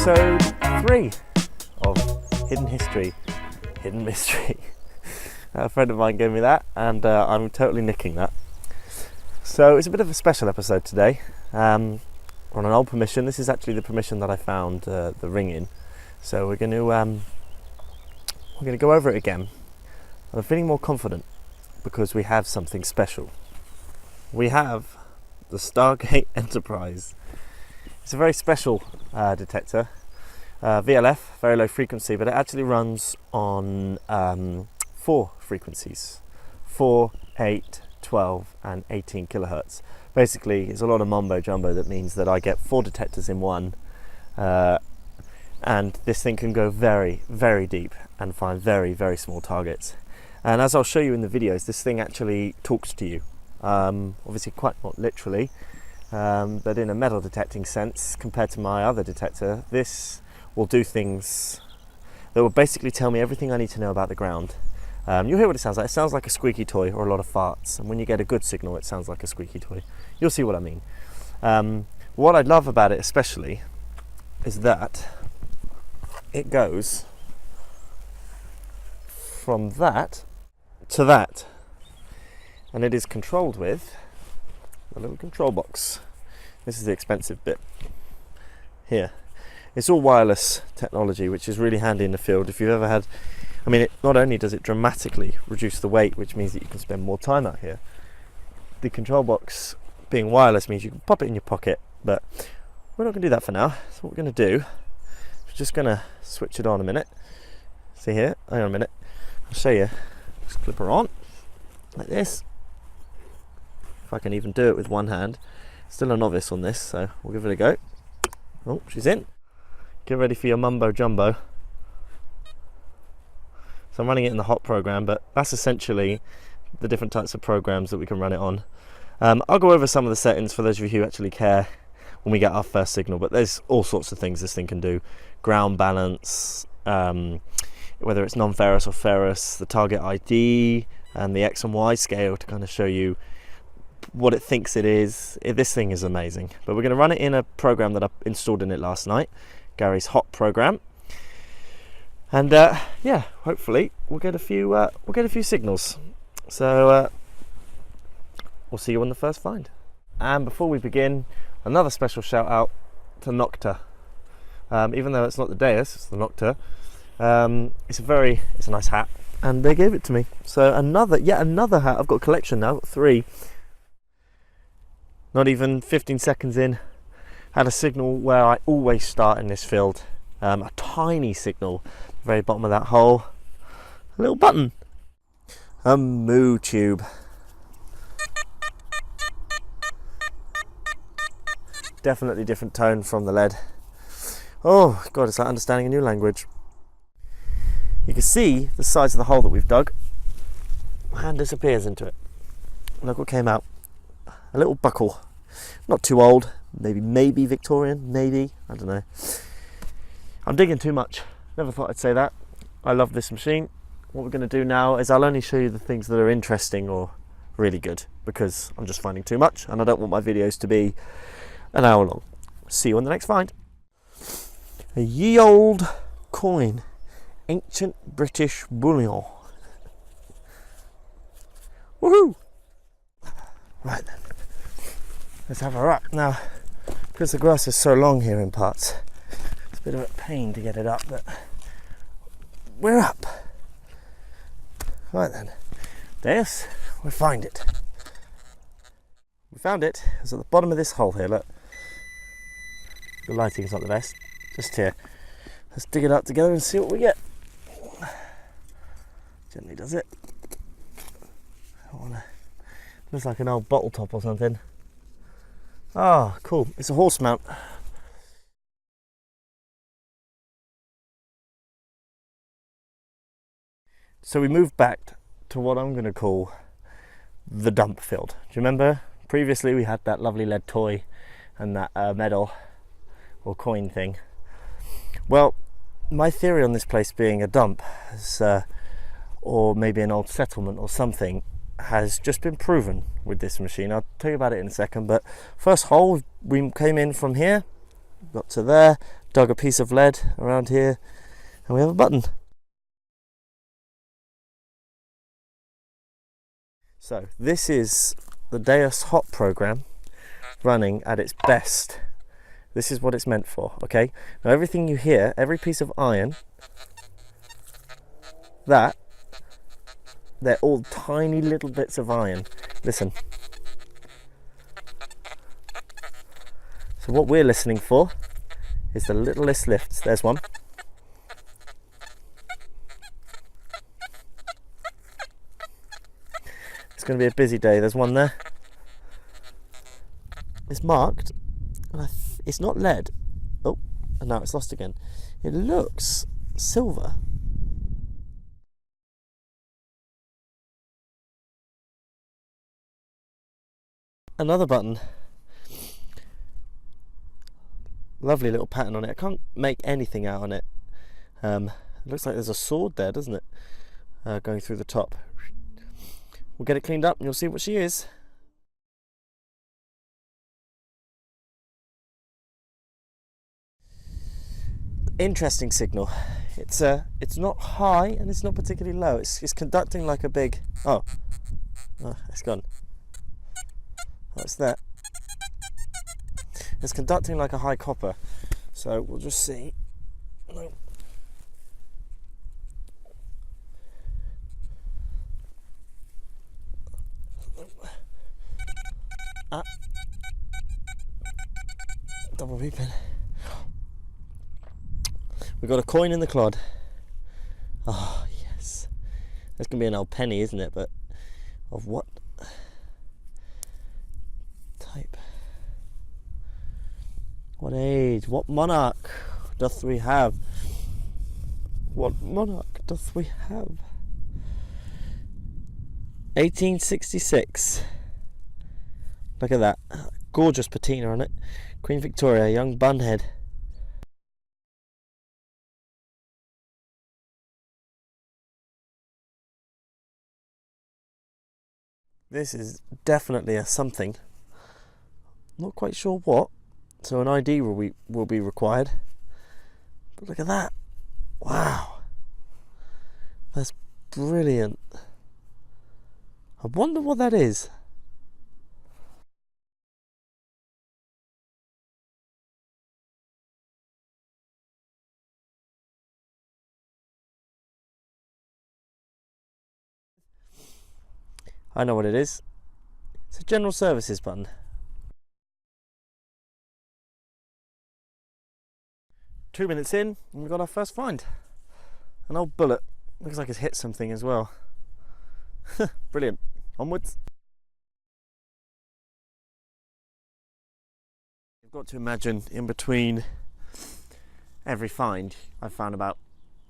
episode 3 of Hidden History, Hidden Mystery. A friend of mine gave me that, and I'm totally nicking that. So it's a bit of a special episode today. On an old permission. This is actually the permission that I found the ring in. So we're going to go over it again. I'm feeling more confident because we have something special. We have the Stargate Enterprise. It's a very special detector, VLF, very low frequency, but it actually runs on 4 frequencies, 4, 8, 12 and 18 kilohertz. Basically, it's a lot of mumbo jumbo. That means that I get 4 detectors in one, and this thing can go very, very deep and find very, very small targets. And as I'll show you in the videos, this thing actually talks to you. Obviously quite not literally, but in a metal detecting sense compared to my other detector, this will do things that will basically tell me everything I need to know about the ground. You'll hear what it sounds like. It sounds like a squeaky toy or a lot of farts, and when you get a good signal it sounds like a squeaky toy. You'll see what I mean. What I love about it especially is that it goes from that to that, and it is controlled with a little control box. This is the expensive bit here. It's all wireless technology, which is really handy in the field. If you've ever had, I mean, not only does it dramatically reduce the weight, which means that you can spend more time out here, the control box being wireless means you can pop it in your pocket, but we're not going to do that for now. So what we're going to do, we're just going to switch it on a minute. See here, hang on a minute, I'll show you. Just clip her on like this. If I can even do it with one hand. Still a novice on this, so we'll give it a go. Oh, she's in. Get ready for your mumbo jumbo. So I'm running it in the hot program, but that's essentially the different types of programs that we can run it on. I'll go over some of the settings for those of you who actually care when we get our first signal, but there's all sorts of things this thing can do. Ground balance, whether it's non-ferrous or ferrous, the target ID, and the X and Y scale to kind of show you what it thinks it is. This thing is amazing. But we're going to run it in a program that I installed in it last night, Gary's hot program. And yeah, hopefully we'll get a few signals. So we'll see you on the first find. And before we begin, another special shout out to Nocta. Even though it's not the Deus, it's the Nocta. It's a nice hat, and they gave it to me. So yet another hat. I've got a collection now, I've got 3. Not even 15 seconds in, had a signal where I always start in this field. A tiny signal, very bottom of that hole. A little button. A moo tube. Definitely different tone from the lead. Oh God, it's like understanding a new language. You can see the size of the hole that we've dug. My hand disappears into it. Look what came out. A little buckle. Not too old. Maybe Victorian. Maybe. I don't know. I'm digging too much. Never thought I'd say that. I love this machine. What we're going to do now is I'll only show you the things that are interesting or really good, because I'm just finding too much and I don't want my videos to be an hour long. See you on the next find. A ye old coin. Ancient British bullion. Woohoo! Right then, let's have her up. Now, because the grass is so long here in parts, it's a bit of a pain to get it up, but we're up. Right then, Deus, we find it. We found it. It's at the bottom of this hole here, look. The lighting's not the best. Just here. Let's dig it up together and see what we get. Gently does it. Looks like an old bottle top or something. Oh, cool. It's a horse mount. So we moved back to what I'm going to call the dump field. Do you remember? Previously we had that lovely lead toy and that medal or coin thing. Well, my theory on this place being a dump is, or maybe an old settlement or something, has just been proven with this machine. I'll tell you about it in a second, but first hole, we came in from here, got to there, dug a piece of lead around here, and we have a button. So this is the Deus hot program running at its best. This is what it's meant for, okay? Now everything you hear, every piece of iron, they're all tiny little bits of iron. Listen. So what we're listening for is the littlest lifts. There's one. It's going to be a busy day. There's one there. It's marked, and it's not lead. Oh, and now it's lost again. It looks silver. Another button. Lovely little pattern on it. I can't make anything out on it. It looks like there's a sword there, doesn't it? Going through the top. We'll get it cleaned up and you'll see what she is. Interesting signal. It's not high and it's not particularly low. It's conducting like a big... Oh, it's gone. What's that? It's conducting like a high copper. So we'll just see. No. Double beeping. We've got a coin in the clod. Oh, yes. That's going to be an old penny, isn't it? But of what type? What age? What monarch doth we have? What monarch doth we have? 1866. Look at that. Gorgeous patina on it. Queen Victoria, young bunhead. This is definitely a something. Not quite sure what. So an ID will be required. But look at that. Wow. That's brilliant. I wonder what that is. I know what it is. It's a general services button. Two minutes in, and we've got our first find. An old bullet. Looks like it's hit something as well. Brilliant. Onwards. You've got to imagine in between every find I've found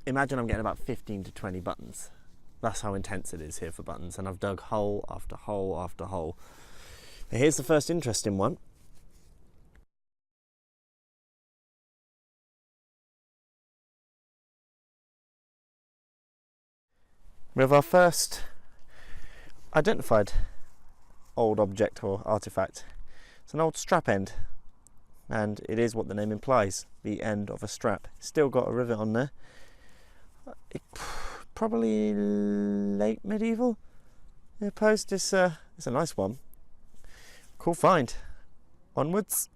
imagine I'm getting about 15 to 20 buttons. That's how intense it is here for buttons, and I've dug hole after hole after hole. Now here's the first interesting one. We have our first identified old object or artifact. It's an old strap end, and it is what the name implies, the end of a strap. Still got a rivet on there. Probably late medieval. Yeah, post is it's a nice one. Cool find. Onwards.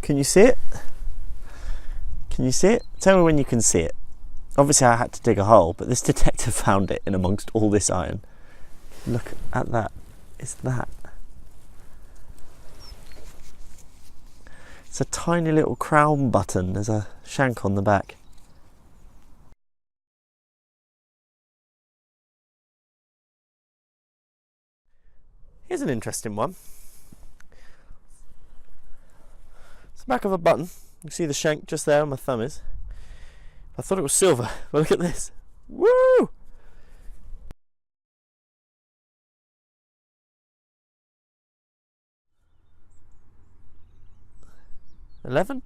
Can you see it? Can you see it? Tell me when you can see it. Obviously I had to dig a hole, but this detector found it in amongst all this iron. Look at that. It's that. It's a tiny little crown button. There's a shank on the back. Here's an interesting one. It's the back of a button. You see the shank just there where my thumb is. I thought it was silver, but look at this. Woo! $11?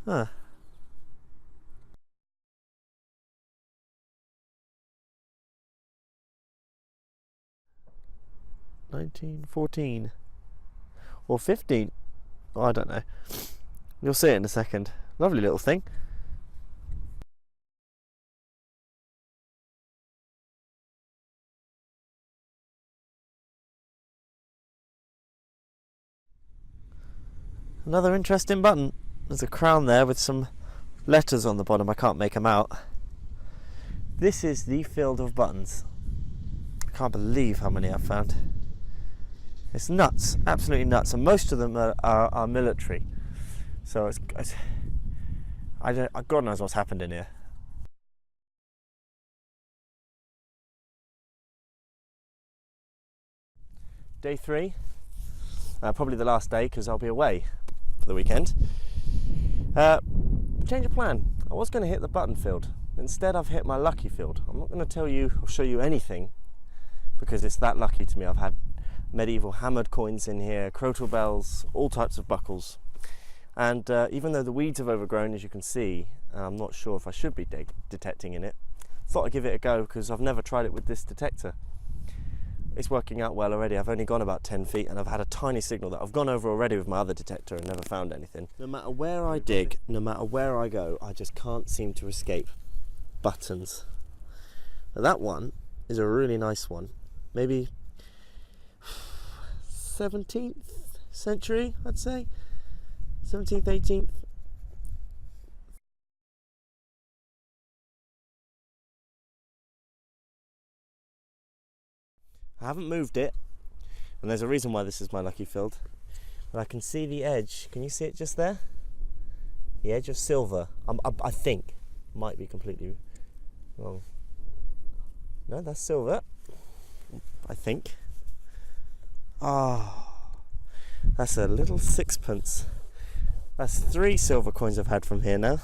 Huh. 19, 14, or 15. Oh, I don't know. You'll see it in a second. Lovely little thing. Another interesting button. There's a crown there with some letters on the bottom. I can't make them out. This is the field of buttons. I can't believe how many I've found. It's nuts, absolutely nuts, and most of them are military. So God knows what's happened in here. Day 3, probably the last day because I'll be away for the weekend. Change of plan. I was going to hit the button field. Instead I've hit my lucky field. I'm not going to tell you or show you anything because it's that lucky to me. I've had medieval hammered coins in here, crotal bells, all types of buckles. And even though the weeds have overgrown, as you can see, I'm not sure if I should be detecting in it. Thought I'd give it a go because I've never tried it with this detector. It's working out well already. I've only gone about 10 feet and I've had a tiny signal that I've gone over already with my other detector and never found anything. No matter where I dig, no matter where I go, I just can't seem to escape buttons. Now that one is a really nice one. Maybe 17th century, I'd say. 17th, 18th. I haven't moved it, and there's a reason why this is my lucky field. But I can see the edge. Can you see it just there? The edge of silver. I think. Might be completely wrong. No, that's silver. I think. Ah, that's a little sixpence. That's 3 silver coins I've had from here now.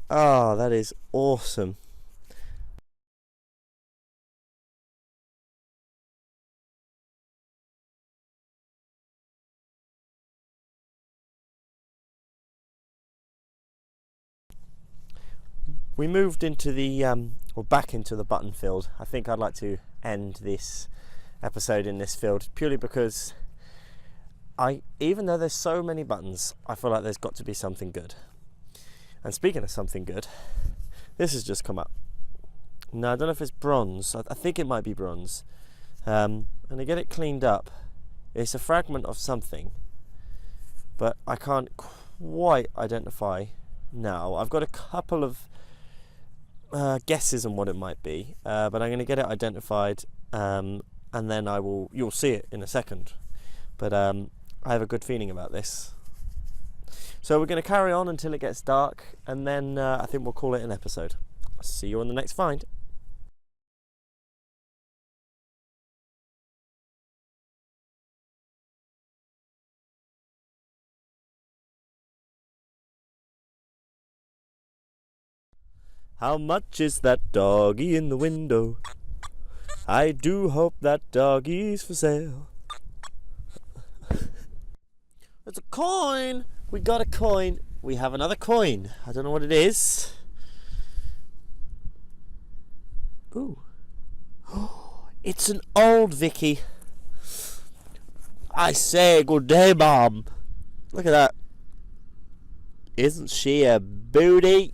Ah, that is awesome. We moved into the, or back into the button field. I think I'd like to end this episode in this field purely because even though there's so many buttons, I feel like there's got to be something good. And speaking of something good, this has just come up. No, I don't know if it's bronze. I think it might be bronze. And to get it cleaned up, it's a fragment of something, but I can't quite identify now. I've got a couple of guesses on what it might be, but I'm going to get it identified, and then you'll see it in a second. But I have a good feeling about this. So we're going to carry on until it gets dark, and then I think we'll call it an episode. I'll see you on the next find. How much is that doggy in the window? I do hope that doggy's for sale. It's a coin! We got a coin. We have another coin. I don't know what it is. Ooh. It's an old Vicky. I say good day, Mom. Look at that. Isn't she a booty?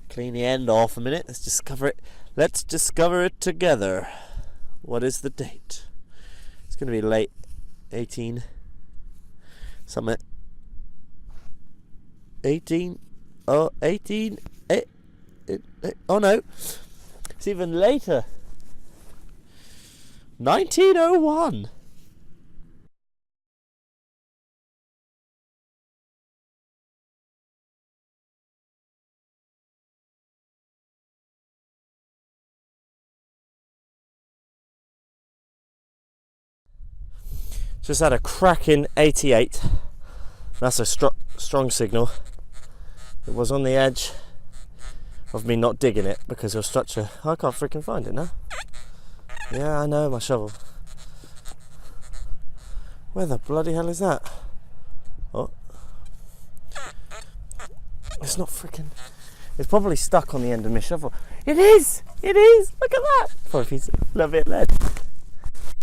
Clean the end off a minute. Let's discover it. Let's discover it together. What is the date? It's going to be late 18 something. 18. Oh, 18. Oh no. It's even later. 1901. Just had a cracking 88. That's a strong signal. It was on the edge of me not digging it because of structure. I can't freaking find it now. Yeah, I know, my shovel. Where the bloody hell is that? Oh. It's not freaking... It's probably stuck on the end of my shovel. It is! It is! Look at that! 4 pieces. A little bit of lead.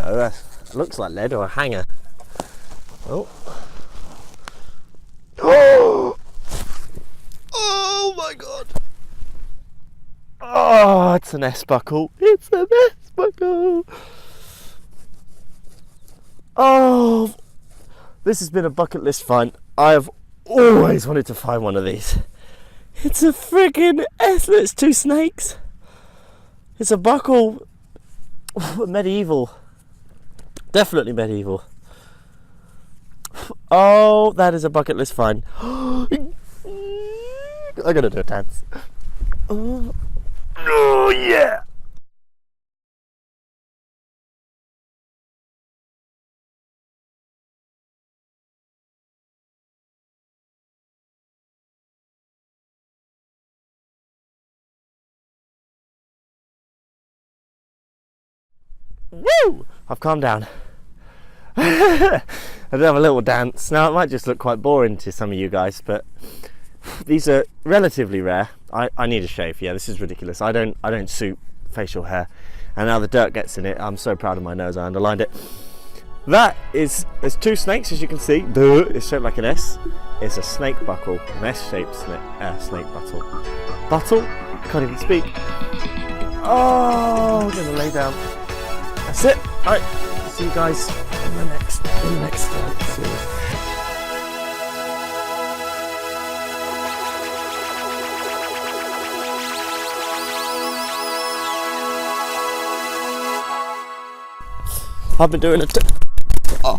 go. That looks like lead or a hanger. Oh. Oh! Oh my god! Oh, it's an S buckle. It's an S buckle. Oh, this has been a bucket list find. I have always wanted to find one of these. It's a friggin' S. It's 2 snakes. It's a buckle. Medieval. Definitely medieval. Oh, that is a bucket list find. I gotta do a dance. Oh, oh yeah! Woo! I've calmed down. I did have a little dance. Now it might just look quite boring to some of you guys, but these are relatively rare. I need a shave. Yeah, this is ridiculous. I don't suit facial hair, and now the dirt gets in it. I'm so proud of my nose. I underlined it. There's 2 snakes, as you can see. It's shaped like an S. It's a snake buckle, an S-shaped snake buckle. Buttle? I can't even speak. Oh, I'm gonna lay down. That's it. All right. See you guys in the next series. I've been doing it. Oh.